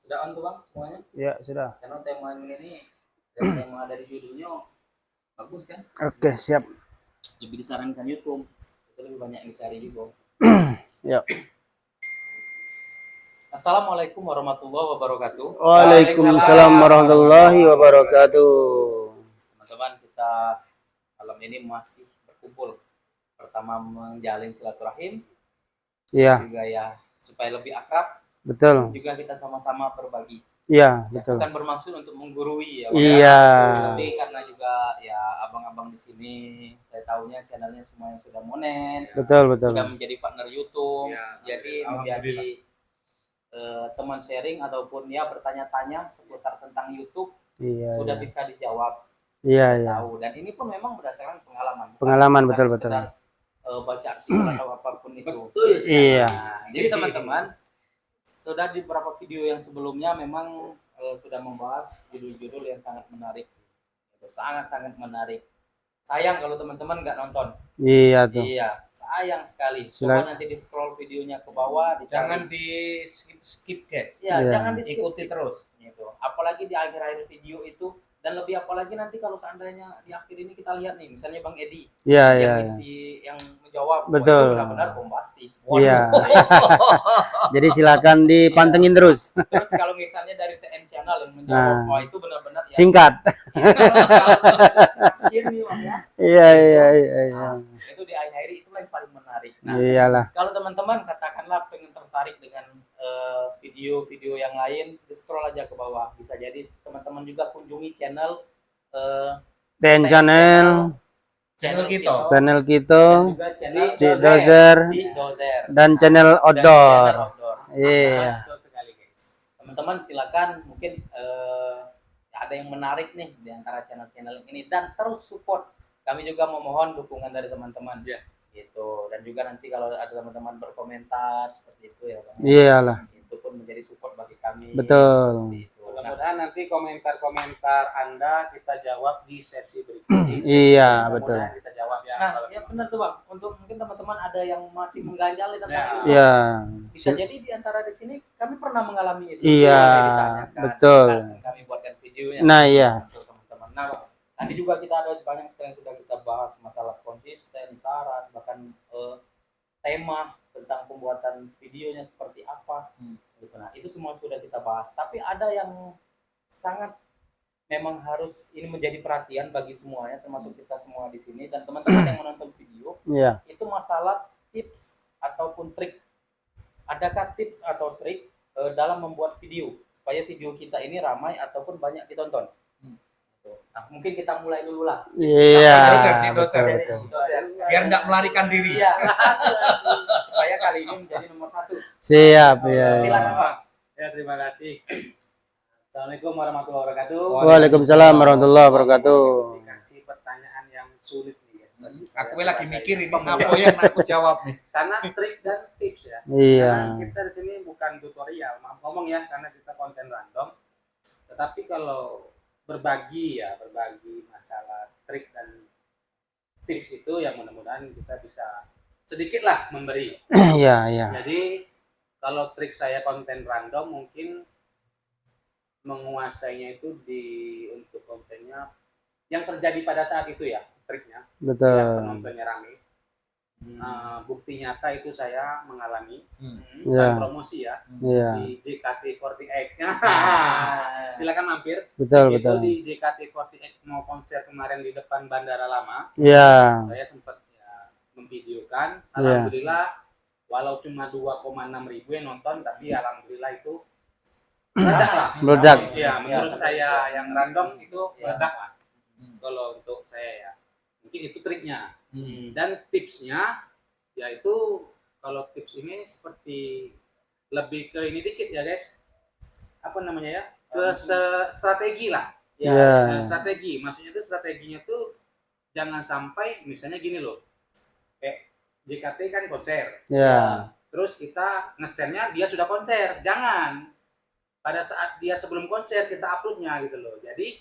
Sudah on tuh Bang semuanya? Ya, sudah. Karena tema ini tema dari judulnya bagus kan? Oke, siap. Lebih disarankan YouTube. Itu lebih banyak yang dicari juga. Ya. Assalamualaikum warahmatullahi wabarakatuh. Waalaikumsalam warahmatullahi wabarakatuh. Teman-teman, kita malam ini masih berkumpul. Pertama menjalin silaturahim. Iya. Juga ya supaya lebih akrab. Betul. Juga kita sama-sama berbagi. Iya, betul. Bukan bermaksud untuk menggurui ya, iya. Tapi karena juga ya abang-abang di sini saya tahunya channelnya semuanya sudah monen, Betul, betul. sudah menjadi partner YouTube, jadi menjadi teman sharing ataupun ya bertanya-tanya seputar tentang YouTube sudah bisa dijawab. Iya, iya. Tahu, dan ini pun memang berdasarkan pengalaman. Pengalaman, betul, betul. Baca artikel atau apapun itu. Iya. Nah, jadi teman-teman, sudah di beberapa video yang sebelumnya memang sudah membahas judul-judul yang sangat menarik, sangat-sangat menarik. Sayang kalau teman-teman nggak nonton. Iya tuh. Iya, sayang sekali. Coba nanti di scroll videonya ke bawah, jangan di skip guys. Ya, jangan diikuti terus. Gitu. Apalagi di akhir-akhir video itu, dan lebih apalagi nanti kalau seandainya di akhir ini kita lihat nih, misalnya Bang Edi, yang isi yang menjawab, betul, benar-benar bombastis. Iya. Jadi silakan dipantengin terus. Terus kalau misalnya dari TN Channel yang menjawab, wah itu benar-benar ya, singkat. Iya. Itu di akhir itulah yang paling menarik. Nah, iyalah. Kalau teman-teman katakanlah pengen tertarik dengan video-video yang lain, di scroll aja ke bawah. Bisa jadi teman-teman juga kunjungi channel TN Channel, channel kita, Cik Dozer, dan channel Outdoor. Iya. Teman-teman silakan, mungkin ada yang menarik nih di antara channel-channel ini, dan terus support. Kami juga memohon dukungan dari teman-teman. Ya. Gitu. Dan juga nanti kalau ada teman-teman berkomentar seperti itu ya Bang. Iyalah. Itu pun menjadi support bagi kami. Betul. Mudah-mudahan nanti komentar-komentar Anda kita jawab di sesi berikutnya. Iya, betul. Kita jawab ya. Nah, ya benar tuh Bang. Untuk mungkin teman-teman ada yang masih mengganjal tentang itu. Iya. Bisa jadi di antara di sini kami pernah mengalami itu. Iya, betul. Kami buatkan videonya. Nah, iya. Untuk teman-teman. Nah, tadi juga kita ada banyak sekali yang sudah kita bahas, masalah konsisten, saran, bahkan tema tentang pembuatan videonya seperti apa. Nah, itu semua sudah kita bahas. Tapi ada yang sangat memang harus ini menjadi perhatian bagi semuanya, termasuk kita semua di sini dan teman-teman yang menonton video. Itu masalah tips ataupun trik. Adakah tips atau trik dalam membuat video supaya video kita ini ramai ataupun banyak ditonton? Nah, mungkin kita mulai dulu lah. Iya. Doser. Biar nggak melarikan diri. Iya. Supaya kali ini menjadi nomor 1. Siap ya. Silakan Bang. Ya, terima kasih. Assalamualaikum warahmatullahi wabarakatuh. Waalaikumsalam warahmatullahi wabarakatuh. Dikasih pertanyaan yang sulit nih guys. Aku lagi mikir ini apa yang aku jawab nih. Karena trik dan tips ya. Iya. Karena kita di sini bukan tutorial, maaf ngomong ya, karena kita konten random. Tetapi kalau berbagi masalah trik dan tips itu yang mudah-mudahan kita bisa sedikit lah memberi. Iya. Jadi kalau trik saya konten random mungkin menguasainya itu untuk kontennya yang terjadi pada saat itu ya, triknya. Betul. Yang penontonnya rame. Bukti nyata itu saya mengalami promosi ya di JKT48. Silakan mampir. Betul. Di JKT48 mau konser kemarin di depan Bandara Lama. Iya. Saya sempat ya memvideokan. Alhamdulillah walau cuma 2,6 ribu yang nonton, tapi alhamdulillah itu meledak. Ya, menurut saya yang random itu meledak lah. Kalau untuk saya ya, mungkin itu triknya. Dan tipsnya yaitu kalau tips ini seperti lebih ke ini dikit ya guys, apa namanya ya, ke strategi lah ya. Strategi maksudnya itu, strateginya tuh jangan sampai misalnya gini loh, kayak JKT kan konser terus kita nge-share-nya dia sudah konser, jangan pada saat dia sebelum konser kita uploadnya gitu loh, jadi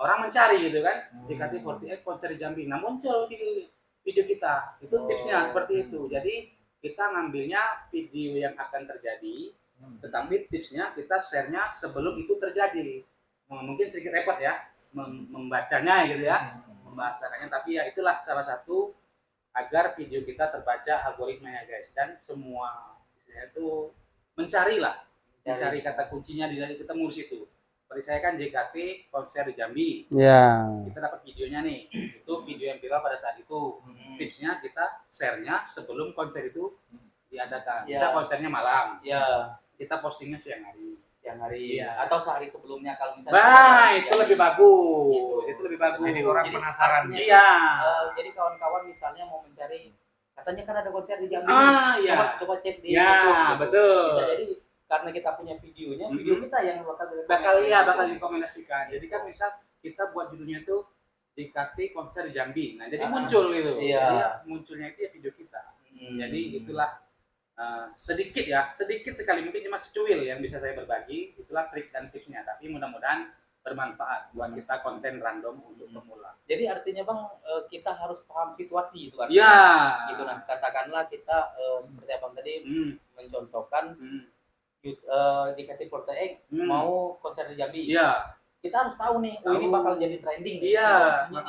orang mencari gitu kan, JKT48 konser di Jambi, nah muncul di video kita. Itu tipsnya seperti itu. Jadi kita ngambilnya video yang akan terjadi Tetapi tipsnya kita share-nya sebelum itu terjadi. Mungkin sedikit repot ya membacanya gitu ya, membahasakannya, tapi ya itulah salah satu agar video kita terbaca algoritmanya guys, dan semua istilahnya itu mencari kata kuncinya di kita ngurus itu. Seperti saya kan JKT konser di Jambi, Ya. kita dapat videonya nih, itu video yang viral pada saat itu. Tipsnya kita share-nya sebelum konser itu diadakan. Bisa konsernya malam, kita postingnya siang hari. Atau sehari sebelumnya kalau misalnya Itu lebih bagus. Itu lebih bagus. Jadi orang penasaran. Iya. Jadi kawan-kawan misalnya mau mencari, katanya kan ada konser di Jambi. Iya. Coba cek di Ya, YouTube, betul. Bisa jadi karena kita punya videonya, video kita yang bakal direkomendasikan. Jadi kan misal kita buat judulnya tuh JKT konser di Jambi. Nah, jadi muncul gitu. Iya. Jadi munculnya itu ya video kita. Jadi itulah sedikit sekali, mungkin cuma secuil yang bisa saya berbagi. Itulah trik dan tipsnya, tapi mudah-mudahan bermanfaat buat kita konten random untuk pemula. Jadi artinya Bang, kita harus paham situasi itu kan. Iya. Gitu, nah katakanlah kita seperti abang tadi mencontohkan JKT mau konser di Jambi. Iya. Kita harus tahu nih, ini bakal jadi trending. Iya. Ini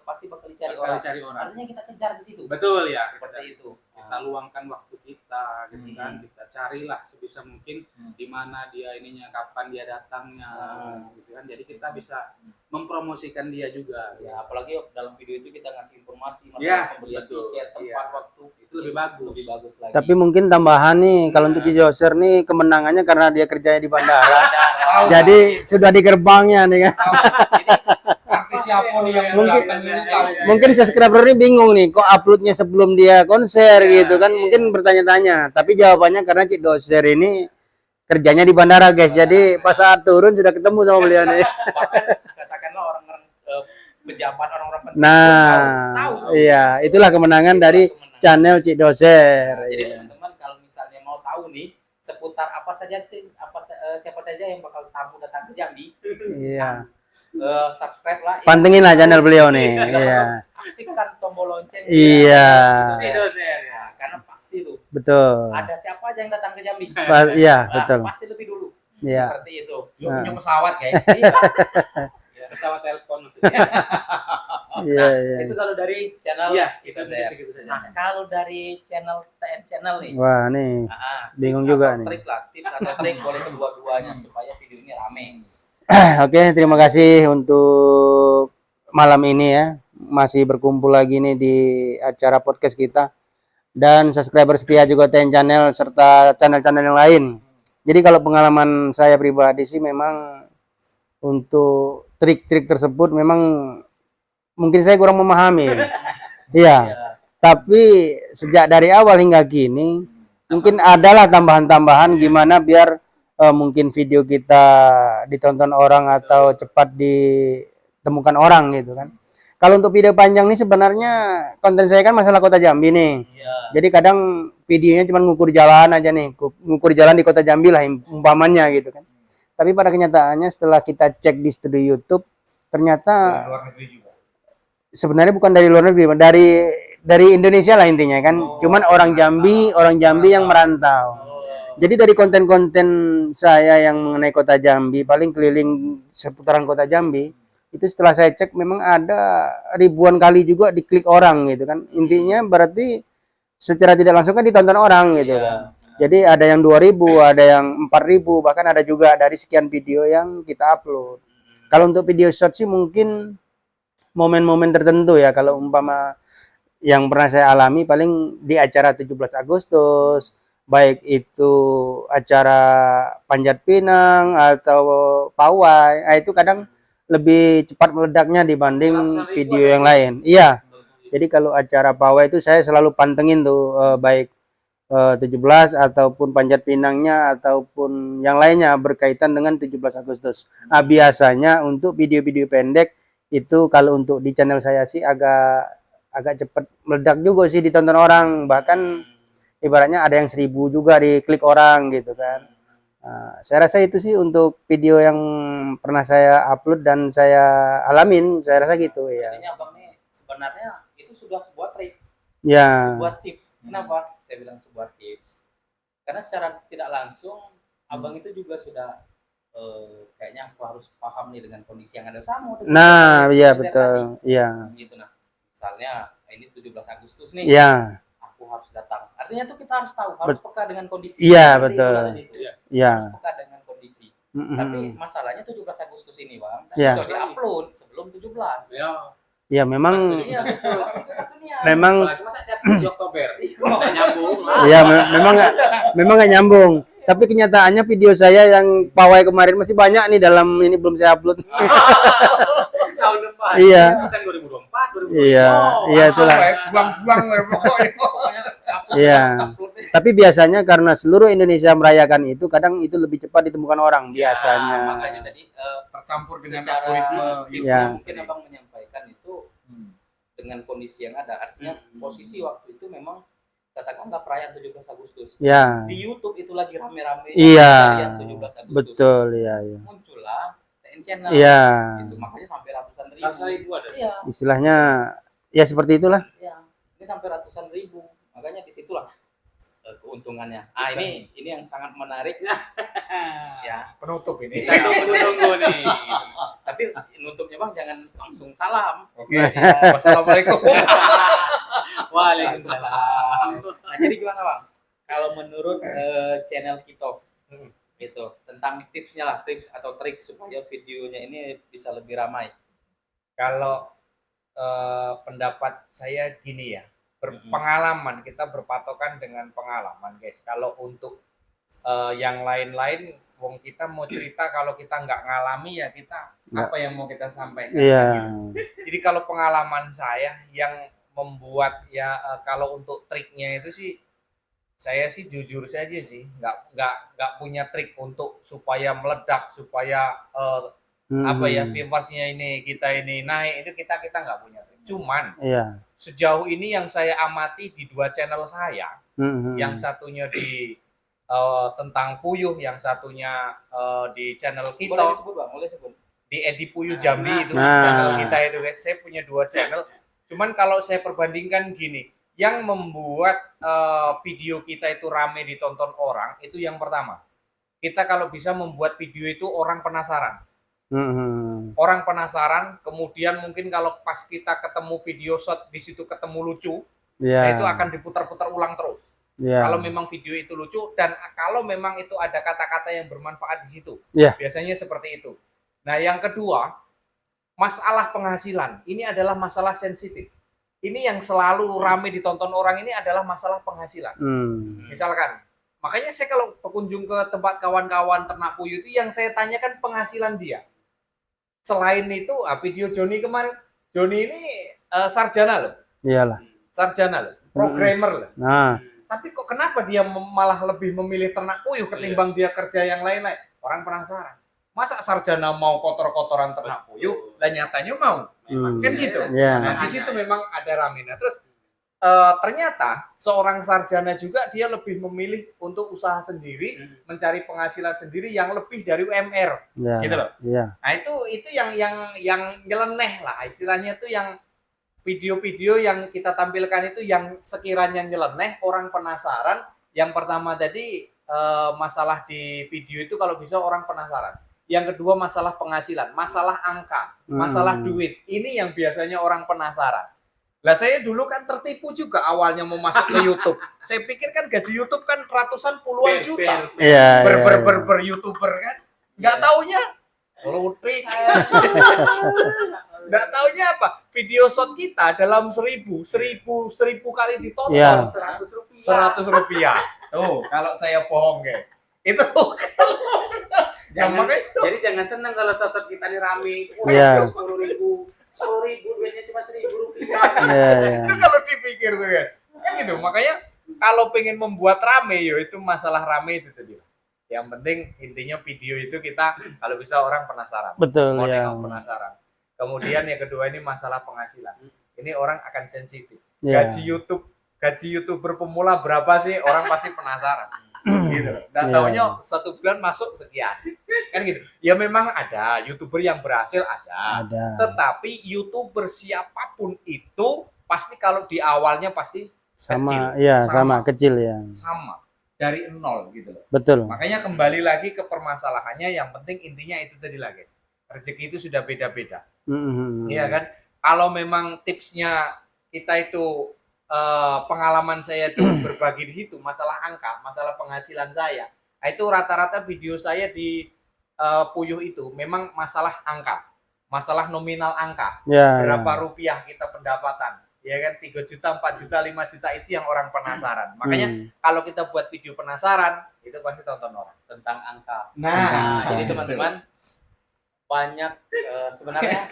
pasti bakal dicari Bakal orang. dicari orang. Artinya kita kejar di situ. Betul ya. Seperti itu. Kita luangkan waktu kita gitu kan, kita carilah sebisa mungkin di mana dia ininya, kapan dia datangnya gitu kan, jadi kita bisa mempromosikan dia juga Ya, apalagi dalam video itu kita ngasih informasi ya, pembelian betul. tiket, tempat, waktu, Itu lebih bagus lagi. Tapi mungkin tambahan nih, kalau untuk Cijoser nih kemenangannya karena dia kerjanya di bandara. Jadi sudah di gerbangnya nih kan. Artis siapa nih yang Mungkin- tahu? Mungkin subscriber ini bingung nih, kok uploadnya sebelum dia konser gitu kan, mungkin bertanya-tanya. Tapi jawabannya karena Cik Doser ini kerjanya di bandara guys, jadi pas saat turun sudah ketemu sama beliau nih. Bahkan katakanlah orang-orang pejabat, orang-orang penting Nah, tahu. iya, itulah kemenangan dari channel Cik Doser. Jadi Iya. teman-teman kalau misalnya mau tahu nih seputar apa saja siapa saja yang bakal tamu datang ke Jambi, Iya. subscribe lah. Pantengin lah channel beliau nih. Iya. Aktifkan tombol lonceng. Iya. Ya, karena pasti tuh Betul. ada siapa aja yang datang ke Jambi. Iya, Nah, betul. pasti lebih dulu. Iya. Seperti itu. Lu punya pesawat guys. pesawat telepon maksudnya. Iya, iya. Itu kalau dari channel Iya, kita itu saya. segitu saja. Nah, kalau dari channel TN channel nih. Wah, nih. Bingung tips juga atau nih. Trik lah, tips atau trik boleh kedua-duanya supaya video ini rame. Oke, terima kasih untuk malam ini ya. Masih berkumpul lagi nih di acara podcast kita. Dan subscriber setia juga TN Channel serta channel-channel yang lain. Jadi kalau pengalaman saya pribadi sih memang untuk trik-trik tersebut memang mungkin saya kurang memahami. Iya. Tapi sejak dari awal hingga kini mungkin adalah tambahan-tambahan gimana biar mungkin video kita ditonton orang atau cepat ditemukan orang gitu kan. Kalau untuk video panjang nih sebenarnya konten saya kan masalah Kota Jambi nih. Iya. Jadi kadang videonya cuma ngukur jalan aja nih, ngukur jalan di Kota Jambi lah umpamanya gitu kan. Tapi pada kenyataannya setelah kita cek di studio YouTube ternyata Luar negeri juga. sebenarnya bukan dari luar negeri, dari Indonesia lah intinya kan. Cuman orang Jambi yang merantau. Jadi dari konten-konten saya yang mengenai Kota Jambi, paling keliling seputaran Kota Jambi, itu setelah saya cek memang ada ribuan kali juga diklik orang gitu kan. Intinya berarti secara tidak langsung kan ditonton orang gitu kan. Jadi ada yang 2.000, ada yang 4.000, bahkan ada juga dari sekian video yang kita upload. Kalau untuk video short sih mungkin momen-momen tertentu ya, kalau umpama yang pernah saya alami paling di acara 17 Agustus, baik itu acara Panjat Pinang atau Pawai, itu kadang lebih cepat meledaknya dibanding video yang lain. Iya. Jadi kalau acara Pawai itu saya selalu pantengin tuh baik 17 ataupun Panjat Pinangnya ataupun yang lainnya berkaitan dengan 17 Agustus. Nah, biasanya untuk video-video pendek itu kalau untuk di channel saya sih agak cepat meledak juga sih ditonton orang, bahkan ibaratnya ada yang 1.000 juga diklik orang gitu kan. Nah, saya rasa itu sih untuk video yang pernah saya upload dan saya alamin, saya rasa gitu ya. Artinya abang nih sebenarnya itu sudah sebuah trik, Ya. sebuah tips. Kenapa saya bilang sebuah tips? Karena secara tidak langsung abang itu juga sudah kayaknya aku harus paham nih dengan kondisi yang ada sama. Nah, iya betul. Iya. Gitu nah. Misalnya ini 17 Agustus nih. Iya. Aku harus datang. Artinya tuh kita harus tahu, harus peka dengan kondisi. Iya, Seperti betul. itu tadi itu. Iya. Harus peka dengan kondisi. Tapi masalahnya 17 Agustus ini, Bang, Iya. bisa diupload sebelum 17. Ya. Iya, memang Iya, betul. memang Apalagi masa tiap 7 Oktober. Nggak nyambung lah. iya memang nggak nyambung. Tapi kenyataannya video saya yang pawai kemarin masih banyak nih dalam ini belum saya upload. Tahun depan. Iya. Bukan 2024, 2025. Iya, iya itulah. Buang-buang pokoknya. Iya. Tapi biasanya karena seluruh Indonesia merayakan itu, kadang itu lebih cepat ditemukan orang biasanya. Makanya tadi Tercampur dengan secara algoritma. Iya. mungkin abang menyampaikan itu dengan kondisi yang ada. Artinya posisi waktu itu memang katakanlah perayaan 17 Agustus. Ya. Di YouTube itu lagi rame-rame Iya. perayaan 17 Agustus. Betul, iya, iya. Muncullah TN Channel. Iya. Gitu, makanya sampai ratusan ribu. Ratusan ribu ada. Iya, Istilahnya ya seperti itulah. iya. Ini sampai ratusan ribu. Makanya disitulah keuntungannya. Ini yang sangat menarik. Ya. Penutup ini. Kita tunggu nih. Tapi nutupnya Bang jangan langsung salam. Oke. Wassalamualaikum. Waalaikumsalam. Nah, jadi gimana Bang? Kalau menurut channel kita itu tentang tipsnya lah, tips atau trik supaya videonya ini bisa lebih ramai. Kalau pendapat saya gini ya, berpengalaman, kita berpatokan dengan pengalaman guys. Kalau untuk yang lain-lain, wong kita mau cerita kalau kita nggak ngalami ya kita apa yang mau kita sampaikan. Iya. Jadi kalau pengalaman saya yang membuat ya kalau untuk triknya itu sih saya sih jujur saja sih nggak punya trik untuk supaya meledak supaya apa ya viewersnya ini kita ini naik itu kita nggak punya trik. Cuman Iya. sejauh ini yang saya amati di dua channel saya, yang satunya di tentang puyuh, yang satunya di channel Boleh kita disebut Bang, boleh sebut. di Edi Puyuh Jambi itu Nah. channel kita itu guys. Saya punya dua channel. Cuman kalau saya perbandingkan gini, yang membuat video kita itu rame ditonton orang itu yang pertama, kita kalau bisa membuat video itu orang penasaran. Orang penasaran, kemudian mungkin kalau pas kita ketemu video shot di situ ketemu lucu, nah itu akan diputar-putar ulang terus. Iya. Kalau memang video itu lucu dan kalau memang itu ada kata-kata yang bermanfaat di situ, Iya. biasanya seperti itu. Nah yang kedua, masalah penghasilan, ini adalah masalah sensitif. Ini yang selalu rame ditonton orang ini adalah masalah penghasilan. Misalkan, makanya saya kalau berkunjung ke tempat kawan-kawan ternak puyuh itu yang saya tanyakan penghasilan dia. Selain itu, video Joni kemarin, Joni ini sarjana loh, Iyalah. sarjana loh, programmer loh. Nah, Tapi kok kenapa dia malah lebih memilih ternak puyuh ketimbang dia kerja yang lain-lain? Orang penasaran. Masa sarjana mau kotor-kotoran ternak puyuh, dan nyatanya mau. Kan gitu. Iya. Nah, di situ memang ada ramina. Terus ternyata seorang sarjana juga dia lebih memilih untuk usaha sendiri, mencari penghasilan sendiri yang lebih dari UMR. Iya. Gitu loh. Iya. Nah, itu yang nyeleneh lah istilahnya tuh, yang video-video yang kita tampilkan itu yang sekiranya nyeleneh, orang penasaran. Yang pertama tadi masalah di video itu kalau bisa orang penasaran. Yang kedua masalah penghasilan, masalah angka, masalah duit. Ini yang biasanya orang penasaran. Lah saya dulu kan tertipu juga awalnya mau masuk ke YouTube. Saya pikir kan gaji YouTube kan ratusan puluhan juta. Iya. Ber YouTuber kan. Nggak taunya lutik. Nggak taunya apa? Video shot kita dalam 1000 kali ditonton, Iya. 100 rupiah. Tuh, kalau saya bohong guys. Itu Jangan, makanya jadi jangan senang kalau shot kita ini rame. Iya. 10.000 duitnya cuma 1.000 rupiah. Iya, iya. itu kalau dipikir tuh kan gitu. Makanya kalau pengen membuat rame yo itu masalah rame itu tadi. Yang penting intinya video itu kita kalau bisa orang penasaran. Betul Mau ya. nengok penasaran. Kemudian yang kedua ini masalah penghasilan. Ini orang akan sensitif. Iya. Gaji YouTuber pemula berapa sih? Orang pasti penasaran. Gitu. Dan taunya 1 bulan masuk sekian. Kan gitu. Ya memang ada YouTuber yang berhasil ada. Tetapi YouTuber siapapun itu pasti kalau di awalnya pasti Sama, kecil. iya, sama kecil ya. Sama. dari nol gitu loh. Betul. Makanya kembali lagi ke permasalahannya, yang penting intinya itu tadi lah guys. Rezeki itu sudah beda-beda. Iya kan? Kalau memang tipsnya kita itu pengalaman saya itu berbagi di situ, masalah angka, masalah penghasilan saya, nah itu rata-rata video saya di Puyuh itu memang masalah angka, masalah nominal angka, Ya, berapa rupiah kita pendapatan, ya kan 3 juta, 4 juta, 5 juta itu yang orang penasaran. Makanya kalau kita buat video penasaran, itu pasti tonton orang. tentang angka. Nah, Jadi teman-teman banyak sebenarnya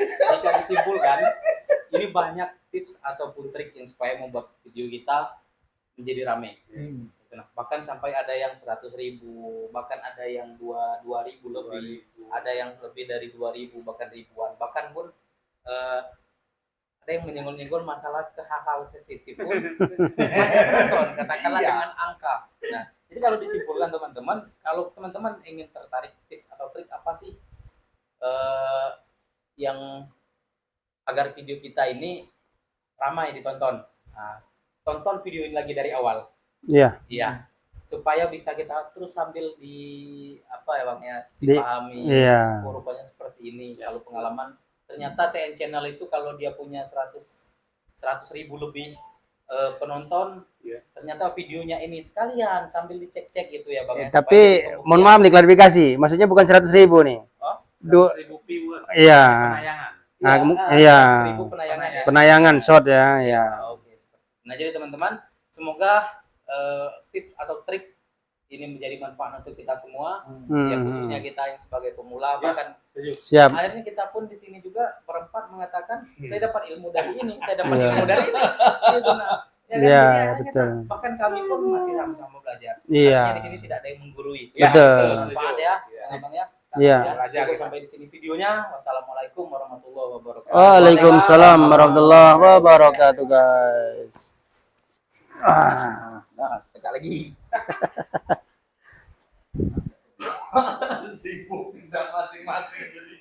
jika disimpulkan ini banyak tips ataupun trik yang supaya membuat video kita menjadi rame. Nah, bahkan sampai ada yang 100.000, bahkan ada yang 2.000 lebih, ada yang lebih dari 2.000, bahkan ribuan, bahkan pun ada yang menyenggol-nyenggol masalah ke hal-hal sensitif pun nonton, katakanlah dengan angka. Nah, jadi kalau disimpulkan teman-teman, kalau teman-teman ingin tertarik tips atau trik apa sih yang agar video kita ini ramai ditonton. Nah, tonton video ini lagi dari awal. iya. Iya. Supaya bisa kita terus sambil di apa ya Bang ya, Di- dipahami. iya. Oh, rupanya seperti ini. Kalau pengalaman ternyata TN Channel itu kalau dia punya 100.000 lebih penonton, ternyata videonya ini sekalian sambil dicek-cek gitu ya Bang ya. Tapi mohon maaf nih klarifikasi, maksudnya bukan 100.000 nih. Oh, 100.000 viewers. Iya. Penayangan. Iya. 100.000 penayangan ya. Penayangan short ya, ya. Oke. Nah, jadi teman-teman, semoga tips atau trik ini menjadi manfaat untuk kita semua, ya khususnya kita yang sebagai pemula, bahkan Siap. akhirnya kita pun di sini juga berempat mengatakan saya dapat ilmu dari ini, saya dapat Iya. ilmu dari ini. Gitu, nah. Ya kan? Iya, Jadi akhirnya betul. bahkan kami pun masih sama-sama belajar. Iya. Artinya di sini tidak ada yang menggurui. Betul. Manfaat ya, Bang ya. Iya. Ya, cukup sampai di sini videonya. Wassalamualaikum warahmatullahi wabarakatuh. Waalaikumsalam warahmatullahi wabarakatuh, guys. Nah, tegak lagi. Sibuk tidak masing-masing jadi.